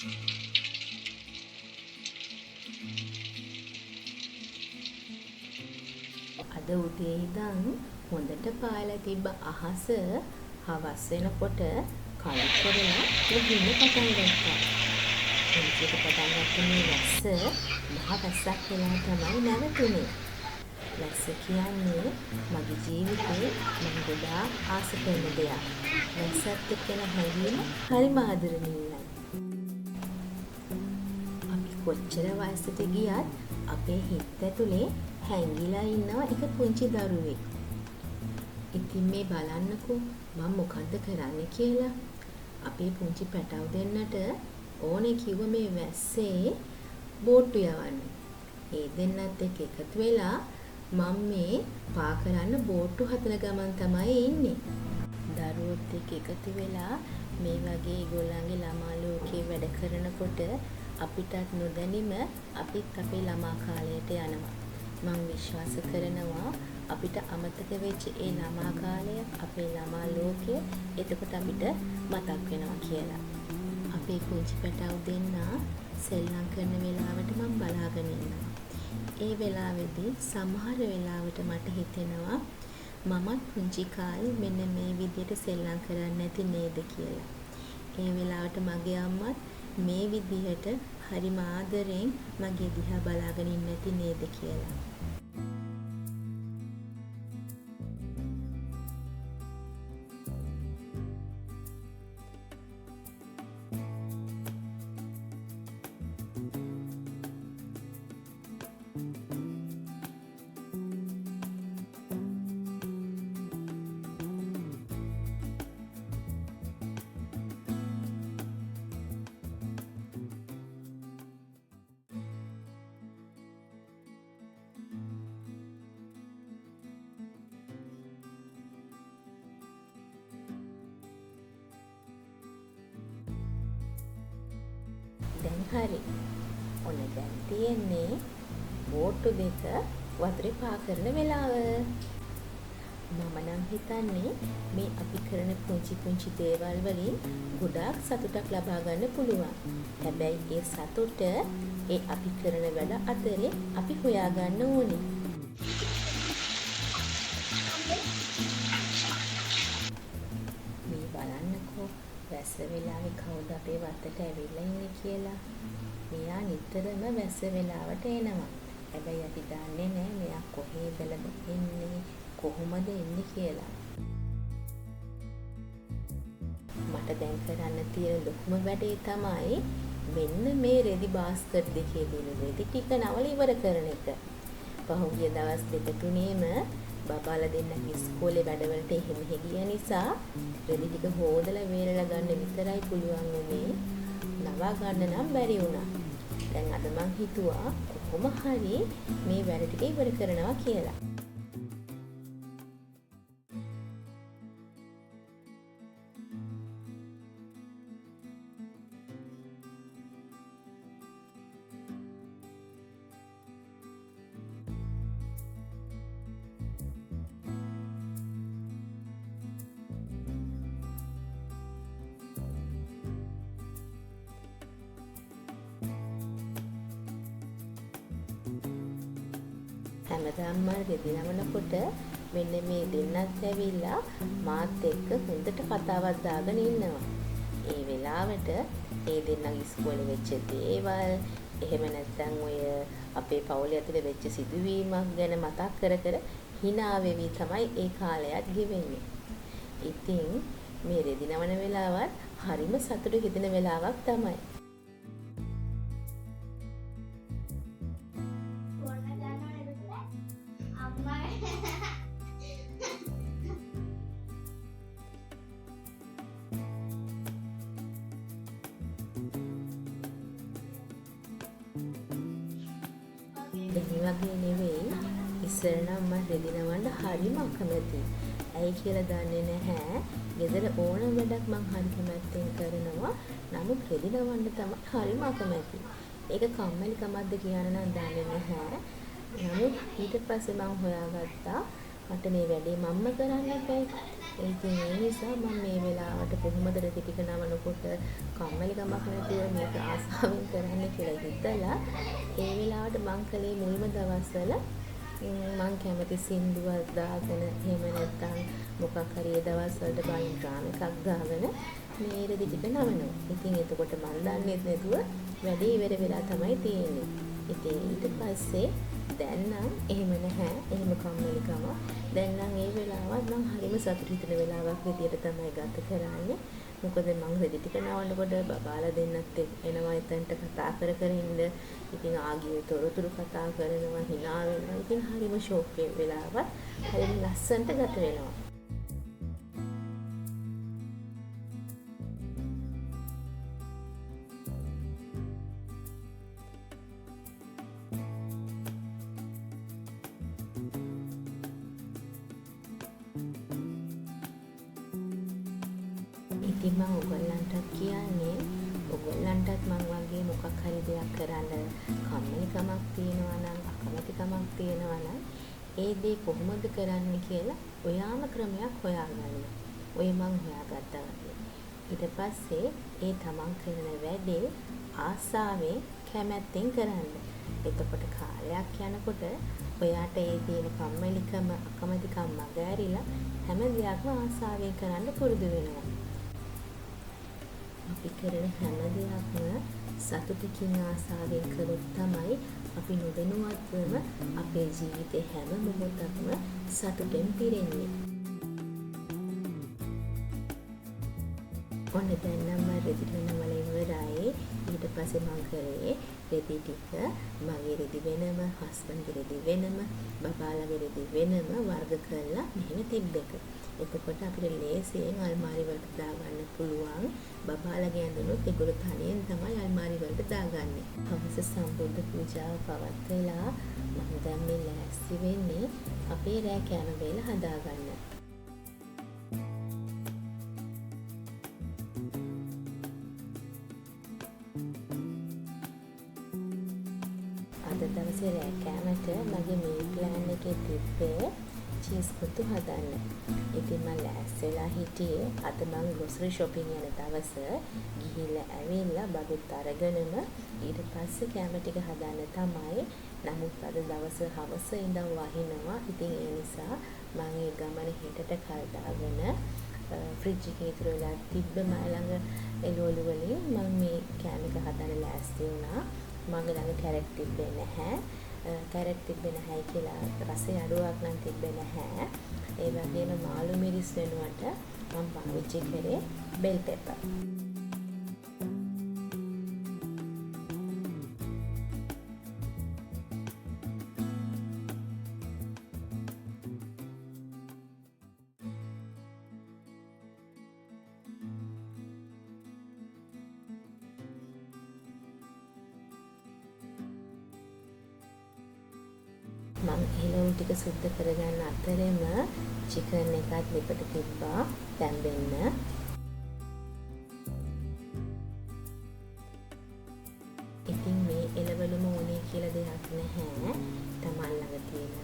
අද උදේ ඉඳන් හොඳට පායලා තිබ්බ අහස හවස් වෙනකොට කලක් කරලා ගින්න පටන් ගත්තා. එනිකට පටන් ගත්ත මේ වැස්ස මහ වැස්සක් වෙලා තමයි නැවතුනේ. වැස්ස කියන්නේ මගේ ජීවිතේ මම ගොඩාක් ආස කරන දෙයක්. වැස්සත් එක්කන හැංගීම හරිම ආදරණීයයි. අපි කොච්චර වයසට ගියත් අපේ හිත ඇතුලේ හැංගිලා ඉන්නවා එක පුංචි දරුවෙක්. ඉතින් මේ බලන්නකෝ මම මොකද්ද කරන්නේ කියලා. අපේ පුංචි පැටව දෙන්නට ඕනේ කිව්ව මේ වැස්සේ බෝට්ටු යවන්න. ඒ දෙන්නත් එක්ක එකතු වෙලා මම මේ පා කරන්න බෝට්ටු හදන ගමන් තමයි ඉන්නේ. දරුවොත් එක්ක එකතු වෙලා මේ වගේ ඒගොල්ලන්ගේ ළමා ලෝකේ වැඩ කරනකොට අපිටත් නොදැනීම අපිත් අපේ ළමා කාලයට යනවා. මම විශ්වාස කරනවා අපිට අමතක වෙච්ච ඒ ළමා කාලය අපේ ළමා ලෝකය එතකොට අපිට මතක් වෙනවා කියලා. අපේ පුංචි පැටව දෙන්න සෙල්ලම් කරන වෙලාවට මම බලාගෙන ඉන්නවා. ඒ වෙලාවේදී සමහර වෙලාවට මට හිතෙනවා මමත් පුංචි කාලේ මෙන්න මේ විදිහට සෙල්ලම් කරන්නේ නැති නේද කියලා. ඒ වෙලාවට මගේ අම්මත් මේ විදිහට හරිම ආදරෙන් මගේ දිහා බලාගෙන ඉන්නේ නැති නේද කියලා. දැන් හරි. ඔන්න දැන් තියෙන්නේ බෝට්ටු දෙක වතුරේ පා කරන වෙලාව. මම නම් හිතන්නේ මේ අපි කරන පුංචි දේවල් වලින් ගොඩාක් සතුටක් ලබා ගන්න පුළුවන්. හැබැයි ඒ සතුට ඒ අපි කරන වැඩ අතරේ අපි හොයා ගන්න ඕනේ. මේ බලන්නකෝ වැස්ස වෙලාවේ කවුද අපේ වත්තට ඇවිල්ලා ඉන්නේ කියලා. මෙයා නිතරම වැස්ස වෙලාවට එනවා. හැබැයි අපි දන්නේ නැහැ මෙයා කොහේදලද එන්නේ කොහොමද එන්නේ කියලා. මට දැන් කරන්න තියෙන ලොකුම වැඩේ තමයි මෙන්න මේ රෙදි බාස්කට් දෙකේ දින රෙදි ටික නවල ඉවර කරන එක. පහුගිය දවස් දෙක තුනේම බබාලා දෙන්න ඉස්කෝලේ වැඩවලට එහෙම ගිය නිසා රෙදි ටික හොදලා වේලලා ගන්න විතරයි පුළුවන් වුණේ. නවා ගන්න නම් බැරි වුණා. දැන් අද මං හිතුවා කොහොම හරි මේ වැඩ ටික ඉවර කරනවා කියලා. හැමදාම රෙදි නමනකොට මෙන්න මේ දෙන්නත් ඇවිල්ලා මාත් එක්ක හොඳට කතාවක් දාගෙන ඉන්නවා. ඒ වෙලාවට ඒ දෙන්නගේ ඉස්කෝලේ වෙච්ච දේවල් එහෙම නැත්නම් ඔය අපේ පවුලේ ඇතුලේ වෙච්ච සිදුවීමක් ගැන මතක් කර කර hina වෙවි තමයි ඒ කාලයත් ගෙවෙන්නේ. ඉතින් මේ රෙදි නමන වෙලාවත් හරිම සතුටු හිතෙන වෙලාවක් තමයි. ඒ වගේ නෙවෙයි ඉස්සර නම් මම රෙදි නවන්න හරිම අකමැතියි. ඇයි කියලා දන්නේ නැහැ. ගෙදර ඕනම වැඩක් මම හරි කැමැත්තෙන් කරනවා. නමුත් රෙදි නවන්න තමයි හරිම අකමැතියි. ඒක කම්මැලිකමක්ද කියන නම් දන්නේ නැහැ. නමුත් ඊට පස්සේ මම හොයාගත්තා මට මේ වැඩේ මම්ම කරන්න බෑ. ඉතින් ඒ නිසා මම මේ වෙලාවට කොහොමද රෙදි ටික නවනකොට කම්මැලිකමක් නැතුව මේක ආසාවෙන් කරන්න කියලා හිතලා ඒ වෙලාවට මං කළේ මුල්ම දවස්වල මං කැමති සින්දුවක් දාගෙන එහෙම නැත්නම් මොකක් හරි ඒ දවස්වලට බලන ඩ්‍රාමා එකක් දාගෙන මේ රෙදි ටික නවනවා. ඉතින් එතකොට මං දන්නේ නැතුව වැඩේ ඉවර වෙලා තමයි තියෙන්නේ. ඉතින් ඊට පස්සේ දැන් නම් එහෙම නැහැ. එහෙම කම්මැලිකම. දැන් නම් ඒ වෙලාවත් මං හරිම සතුටු හිතෙන වෙලාවක් විදියට තමයි ගත කරන්නේ. මොකද මං රෙදි ටික නවනකොට බබාලා දෙන්නත් එනවා එතනට කතා කර කර ඉන්න. ඉතින් ආගියේ තොරතුරු කතා කරනවා hina වෙනවා. ඉතින් හරිම ෂෝක් වෙලාවක්. හරිම ලස්සනට ගත වෙනවා. ඉතින් මම ඔයගොල්ලන්ටත් කියන්නේ ඔයගොල්ලන්ටත් මම වගේ මොකක් හරි දෙයක් කරන්න කම්මැලිකමක් තියෙනවා නම් අකමැතිකමක් තියෙනවා නම් ඒ දේ කොහොමද කරන්න කියලා ඔයාම ක්‍රමයක් හොයාගන්න. ඔය මං හොයාගත්තා වගේ. ඊට පස්සේ ඒ තමන් කරන වැඩේ ආසාවෙන් කැමැත්තෙන් කරන්න. එතකොට කාලයක් යනකොට ඔයාට ඒ තියෙන කම්මැලිකම අකමැතිකම මගහැරිලා හැම දෙයක්ම ආසාවෙන් කරන්න පුරුදු වෙනවා. අපි කරන හැම දෙයක්ම සතුටකින් ආසාවෙන් කළොත් තමයි අපි නොදැනුවත්වම අපේ ජීවිතේ හැම මොහොතක්ම සතුටෙන් පිරෙන්නේ. ඔන්න දැන් නම් මම රෙදි ටික නමලා ඉවරයි. ඊට පස්සේ මම කරේ රෙදි ටික මගේ රෙදි වෙනම, හස්බන්ඩ්ගේ රෙදි වෙනම, බබාලාගේ රෙදි වෙනම වර්ග කරලා මෙහෙම තිබ්බෙක. එතකොට අපිට ලේසියෙන් අල්මාරි වලට දාගන්න පුළුවන්. බබාලාගේ ඇඳුනුත් ඒගොල්ලෝ තනියෙන් තමයි අල්මාරි වලට දාගන්නේ. හවස සම්බුද්ධ පූජාව පවත්වලා මම දැන් මේ ලෑස්ති වෙන්නේ අපේ රෑ කෑම වේල හදාගන්න. අද දවසේ රෑ කෑමට මගේ මීල් ප්ලෑන් එකේ තිබ්බේ චීස් කොත්තු හදන්න. ඉතින් මම ලෑස්ති වෙලා හිටියේ අද මම ග්‍රොසරි shopping යන දවස ගිහිල්ලා ඇවිල්ලා බඩුත් අරගෙනම ඊට පස්සේ කෑම ටික හදන්න තමයි. නමුත් අද දවස හවස ඉඳන් වහිනවා. ඉතින් ඒ නිසා මම ඒ ගමන හෙටට කල් දාගෙන ෆ්‍රිජ් එකේ ඉතුරු වෙලා තිබ්බ මම ළඟ එළවලු වලින් මම මේ කෑම එක හදන්න ලෑස්ති වුණා. මගේ ළඟ කැරට් තිබ්බේ නැහැ. කැරට් තිබ්බේ නැහැ කියලා රසය අඩුවක් නම් තිබ්බේ නැහැ. ඒ වගේම මාළු මිරිස් වෙනුවට මම පාවිච්චි කරේ බෙල් පෙපර්. මම එළවලු ටික සුද්ධ කරගන්න අතරෙම චිකන් එකත් ලිපට තිබ්බා තැම්බෙන්න. ඉතින් මේ එළවලුම ඕනේ කියලා දෙයක් නැහැ. තමන් ළඟ තියෙන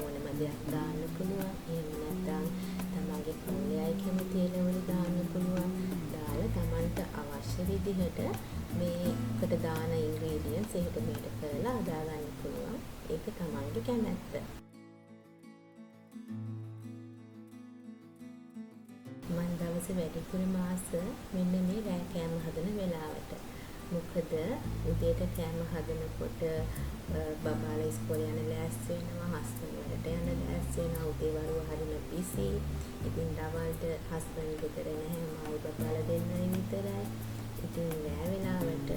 ඕනම දෙයක් දාන්න පුළුවන්. එහෙම නැත්නම් තමන්ගේ පවුලේ අය කැමති එළවලු දාන්න පුළුවන්. දාලා තමන්ට අවශ්‍ය විදිහට මේකට දාන ඉන්ග්‍රීඩියන්ට්ස් එහෙට මෙහෙට කරලා හදාගන්න පුළුවන්. ඒක තමන්ගේ කැමැත්ත. මම දවසේ වැඩිපුරම ආස මෙන්න මේ රෑ කෑම හදන වෙලාවට. මොකද උදේට කෑම හදනකොට බබාලා ඉස්කෝලේ යන ලෑස්ති වෙනවා, හස්බන්ඩ් වලට යන ලෑස්ති වෙනවා, උදේ වරුව හරිම බිසි. ඉතින් දවල්ට හස්බන්ඩ් ගෙදර නැහැ, මායි බබාලා දෙන්නයි විතරයි. ඉතින් රෑ වෙලාවට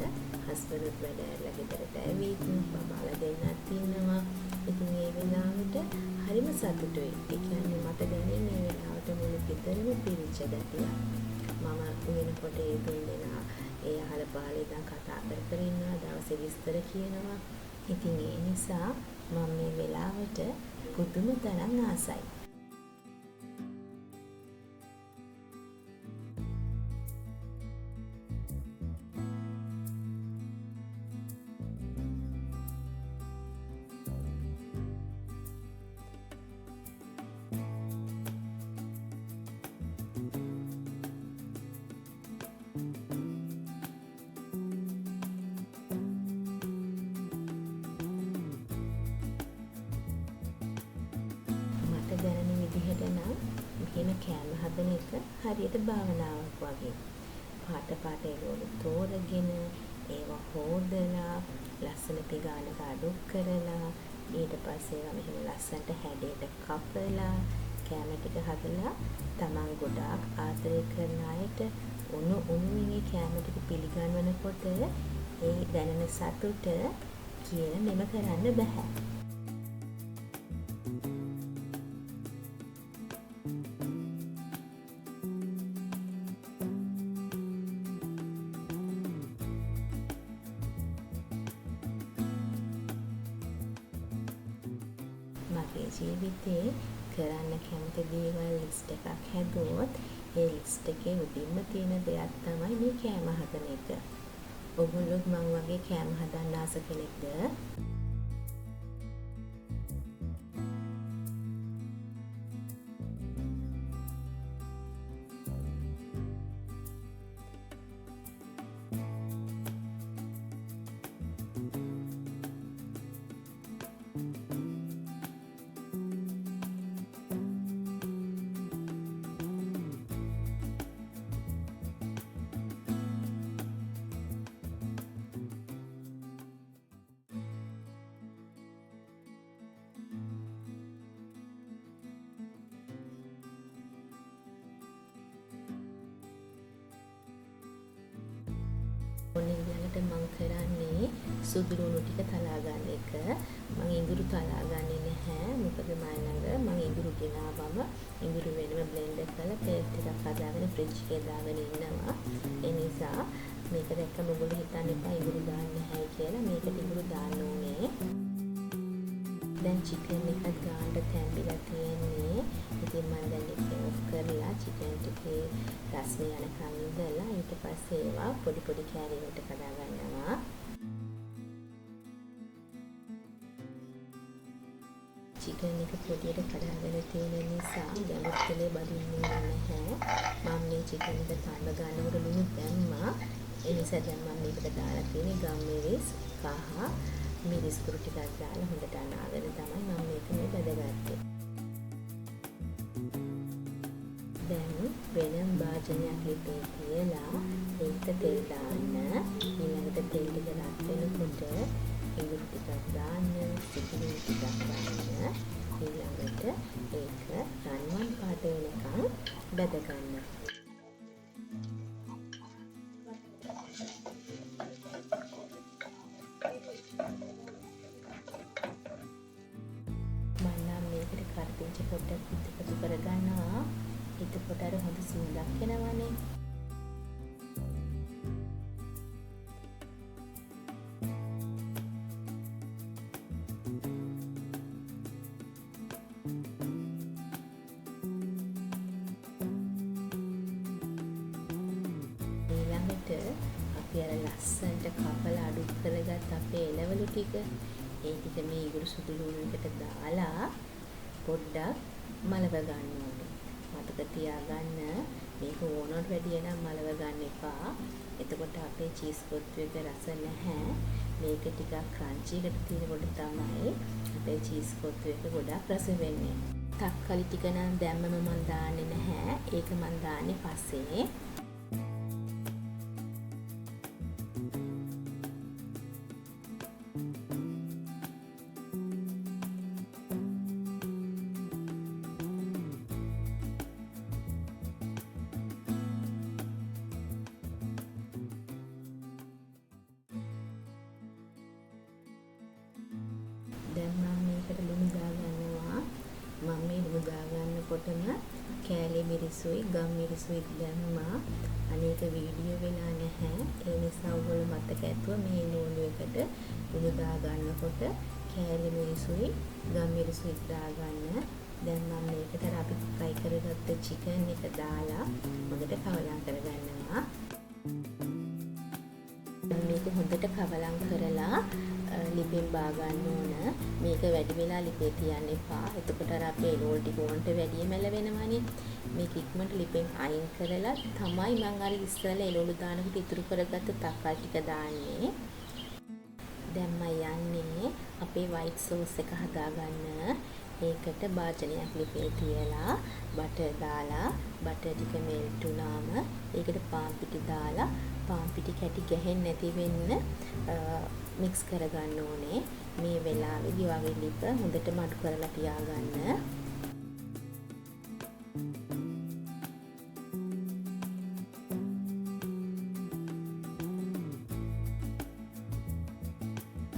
හස්බන්ඩ් වැඩ ඇරලා ගෙදරට ඇවිත් බබාලා දෙන්නත් ඉන්නවා. ඉතින් ඒ වෙලාවට හරිම සතුටුයි. ඒ කියන්නේ මට දැනෙන්නේ මේ වෙලාවට මුළු ගෙදරම පිරිච්ච ගතියක්. මම වෙනකොට ඒ දෙන්නා ඒ අහල පහල ඉඳන් කතා කර කර ඉන්නවා, දවසේ විස්තර කියනවා. ඉතින් ඒ නිසා මම මේ වෙලාවට පුදුම තරම් ආසයි. එහෙම කෑම හදන එක හරියට භාවනාවක් වගේ. පාට එළවලු තෝරගෙන ඒවා හොදලා ලස්සන පිගානක අඩු කරලා ඊට පස්සේ ඒවා මෙහෙම ලස්සනට හැඩයට කපලා කෑම ටික හදලා තමන් ගොඩාක් ආදරය කරන අයට උණුවෙන් ඒ කෑම ටික පිළිගන්වනකොට ඒ දැනෙන සතුට කියලා මෙම කරන්න බෑ. මගේ ජීවිතේ කරන්න කැමති දේවල් ලිස්ට් එකක් හැදුවොත් ඒ ලිස්ට් එකේ උඩින්ම තියෙන දෙයක් තමයි මේ කෑම හදන එක. ඔයගොල්ලොත් මං වගේ කෑම හදන්න ආස කෙනෙක්ද? ඔන්න ඊළඟට මම කරන්නේ සුදු ලුණු ටික තලා ගන්න එක. මම ඉඟුරු තලා ගන්නේ නැහැ. මොකද මම ඉඟුරු ගෙනාවම ඉඟුරු වෙනම බ්ලෙන්ඩ් කරලා පේස්ට් එකක් හදාගෙන ෆ්‍රිජ් එකේ දාගෙන ඉන්නවා. ඒ නිසා මේක දැක්කම ඔයගොල්ලෝ හිතන්න එපා ඉඟුරු දාන්නේ නැහැ කියලා. මේකට ඉඟුරු දාන්න ඕනේ. දැන් චිකන් එකත් ගානට තැම්බිලා තියෙන්නේ. ඉතින් මම දැන් ඒක ඔෆ් කරලා චිකන් ටිකේ රස්නේ යනකම් ඉඳලා ඊට පස්සේ ඒවා පොඩි පොඩි කෑලි වලට කඩා ගන්නවා. චිකන් එක පොඩියට කඩාගෙන තියෙන නිසා ගැඹුරු තලේ බදින්නේ නැහැ. මම මේ චිකන් එක තඹ ගන්නකොට ලුණු දැම්මා. ඒ නිසා දැන් මම මේකට දාලා තියෙන්නේ ගම්මිරිස් කහ මිරිස් කුරු ටිකක් දාලා හොඳට අනාගෙන තමයි මම මේක බෙදගත්තේ. දැන් වෙනම භාජනයක් ලිපේ තියලා ඒකට තෙල් දාන්න. ඊළඟට තෙල් ටික රත් වෙනකොට ඉඟුරු ටිකක් දාන්න, සිපුරු ටිකක් දාන්න. ඊළඟට ඒක රන්වන් පාට වෙනකන් බෙද ගන්න. කරපිංච පොඩ්ඩක් එකතු කරගන්නවා. එතකොට අර හොඳ සුවඳක් එනවනේ. ඊළඟට අපි අර ලස්සනට කපලා අඩු කරගත් අපේ එළවලු ටික ඒ ටික මේ ඉඟුරු සුදු ලුණු එකට දාලා පොඩ්ඩක් මලව ගන්න ඕනේ. මතක තියාගන්න මේක ඕනට වැඩිය නම් මලව ගන්න එපා. එතකොට අපේ චීස් කොත්තු එක රස නැහැ. මේක ටිකක් ක්‍රන්චි එකට තියෙනකොට තමයි අපේ චීස් කොත්තු එක ගොඩක් රස වෙන්නේ. තක්කලි ටික නම් දැම්මම මම දාන්නේ නැහැ. ඒක මම දාන්නේ පස්සේ. දැන් මම මේකට ලුණු දාගන්නවා. මම මේ ලුණු දාගන්නකොටම කෑලි මිරිසුයි ගම් මිරිසුයි දැම්මා. අනේක වීඩියෝ වෙලා නැහැ. ඒ නිසා ඔයගොල්ලෝ මතක ඇතුව මේ ලුණු එකට ලුණු දාගන්නකොට කෑලි මිරිසුයි ගම් මිරිසුයි දාගන්න. දැන් මම මේකට අපි ෆ්‍රයි කරගත්ත චිකන් එක දාලා හොඳට කවලම් කරගන්නවා. මේක හොඳට කවලම් කරලා ලිපෙන් බා ගන්න ඕන. මේක වැඩි වෙලා ලිපේ තියන්න එපා. එතකොට අර අපේ එළවලු ටික ඕනට වැඩිය මැල වෙනවනේ. මේක ඉක්මනට ලිපෙන් අයින් කරලා තමයි මම අර ඉස්සෙල්ලා එළවලු දානකොට ඉතුරු කරගත්ත තක්කල් ටික දාන්නේ. දැන් මම යන්නේ අපේ වයිට් සෝස් එක හදාගන්න. ඒකට භාජනයක් ලිපේ තියලා බටර් දාලා බටර් ටික මෙල්ට් වුණාම ඒකට පාන් පිටි දාලා පාන් පිටි කැටි ගැහෙන්නේ නැති වෙන්න මික්ස් කරගන්න ඕනේ. මේ වෙලාවේදී වගේ ලිප හොඳට මඩු කරලා තියාගන්න.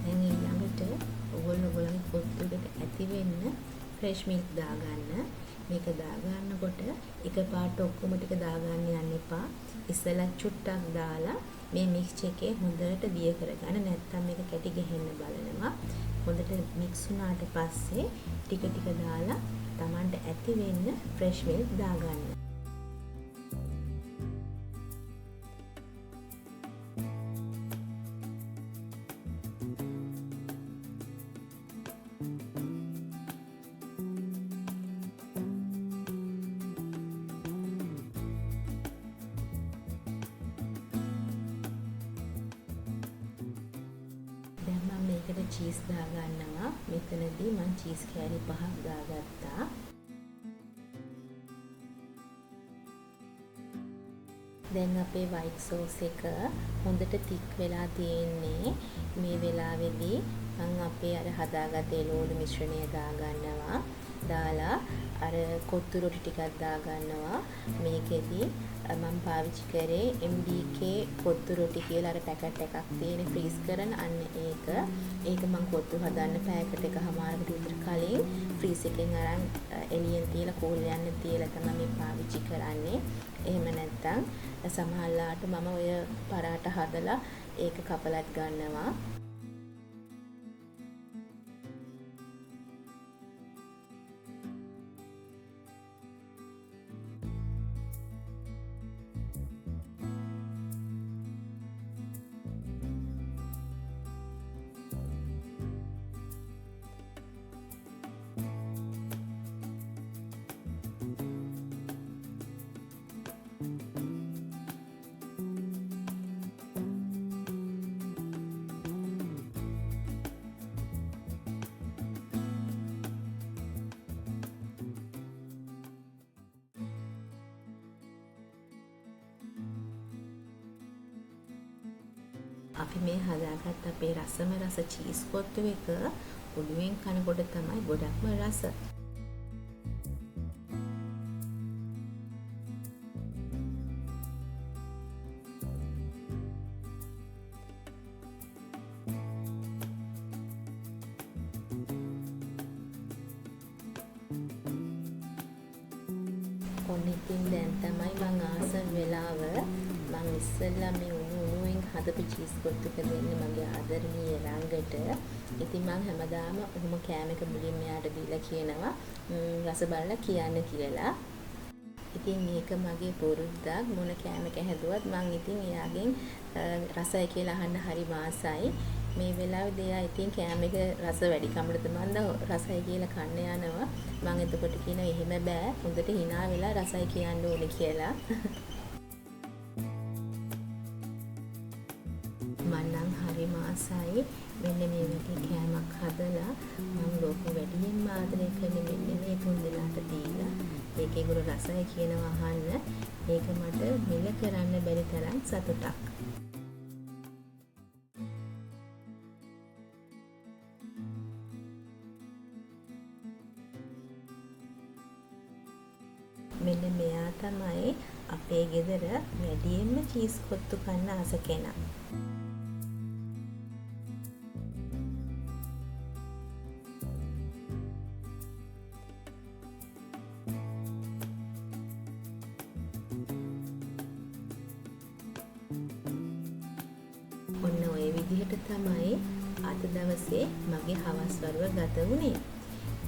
දැන් ඊළඟට ඔයගොල්ලෝගේ පොත්තුකට ඇති වෙන්න ෆ්‍රෙෂ් මිල්ක් දාගන්න. මේක දාගන්නකොට එකපාරට ඔක්කොම ටික දාගන්න යන්න එපා. ඉස්සෙල්ලා චුට්ටක් දාලා මේ මික්ස් එකේ හොඳට දිය කරගන්න. නැත්නම් මේක කැටි ගහන්න බලනවා. හොඳට මික්ස් වුණාට පස්සේ ටික ටික දාලා Tamanට ඇති වෙන්න ෆ්‍රෙෂ් මිල්ක් දාගන්න. දැන් මම මේකට චීස් දාගන්නවා. මෙතනදී මම චීස් කෑලි 5ක් දාගත්තා. දැන් අපේ white sauce එක හොඳට thick වෙලා තියෙන්නේ. මේ වෙලාවේදී මම අපේ අර හදාගත්ත එළවලු මිශ්‍රණය දාගන්නවා. දාලා අර කොත්තු රොටි ටිකක් දාගන්නවා. මේකෙදී මම පාවිච්චි කරේ MDK කොත්තු රොටි කියලා අර පැකට් එකක් තියෙන ෆ්‍රීස් කරන අන්න ඒක මම කොත්තු හදන්න පැයකට එකමාරකට විතර කලින් ෆ්‍රීස් එකෙන් අරන් එළියෙන් තියලා කූල් යන්න තියලා තමයි මේ පාවිච්චි කරන්නේ. එහෙම නැත්නම් සමහරලාට මම ඔය පරාට හදලා ඒක කපලත් ගන්නවා. අපි මේ හදාගත්ත අපේ රසම රස චීස් කොත්තු එක උඩුවෙන් කනකොට තමයි ගොඩක්ම රස. ඔන්න ඉතින් දැන් තමයි මං ආස වෙලාව මං ඉස්සෙල්ලා මේ උණුවෙන් හදපු චීස් කොත්තුක දෙන්නේ මගේ ආදරණීය ළඟට. ඉතින් මං හැමදාම ඔහොම කෑම එක මුලින්ම යාට දීලා කියනවා රස බලලා කියන්න කියලා. ඉතින් මේක මගේ පුරුද්දක්. මොන කෑම එක හැදුවත් මං ඉතින් එයාගෙන් රසයි කියලා අහන්න හරි ආසයි. මේ වෙලාවේදී එයා ඉතින් කෑම එක රස වැඩි කමකට මන්ද රසයි කියලා කන්න යනවා. මං එතකොට කියනවා එහෙම බෑ. හොඳට hina වෙලා රසයි කියන්න ඕනේ කියලා. මන්නම් හරි ආසයි. මෙන්න මේ වගේ කෑමක් හදලා මම ලෝකෙ වැඩියෙන්ම ආදරය කරන මෙන්න මේ තුන් දෙනාට දීලා ඒකේ ගුරු රසයි කියනවා අහන්න. ඒක මට මෙල කරන්න බැරි තරම් සතුටක්. මෙන්න මෙයා තමයි අපේ ගෙදර වැඩියෙන්ම චීස් කොත්තු කන්න ආස කෙනා. ඔන්න ඔය විදිහට තමයි අද දවසේ මගේ හවස් වරුව ගත වුණේ.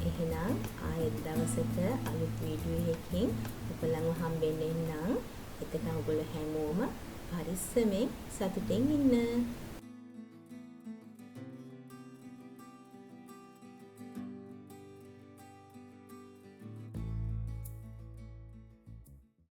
එහෙනම් ආයෙත් දවසක අලුත් වීඩියෝ එකකින් ඔයගොල්ලන්ව හම්බෙන්න එන්නම්. එතකන් ඔයගොල්ලෝ හැමෝම පරිස්සමෙන් සතුටින් ඉන්න.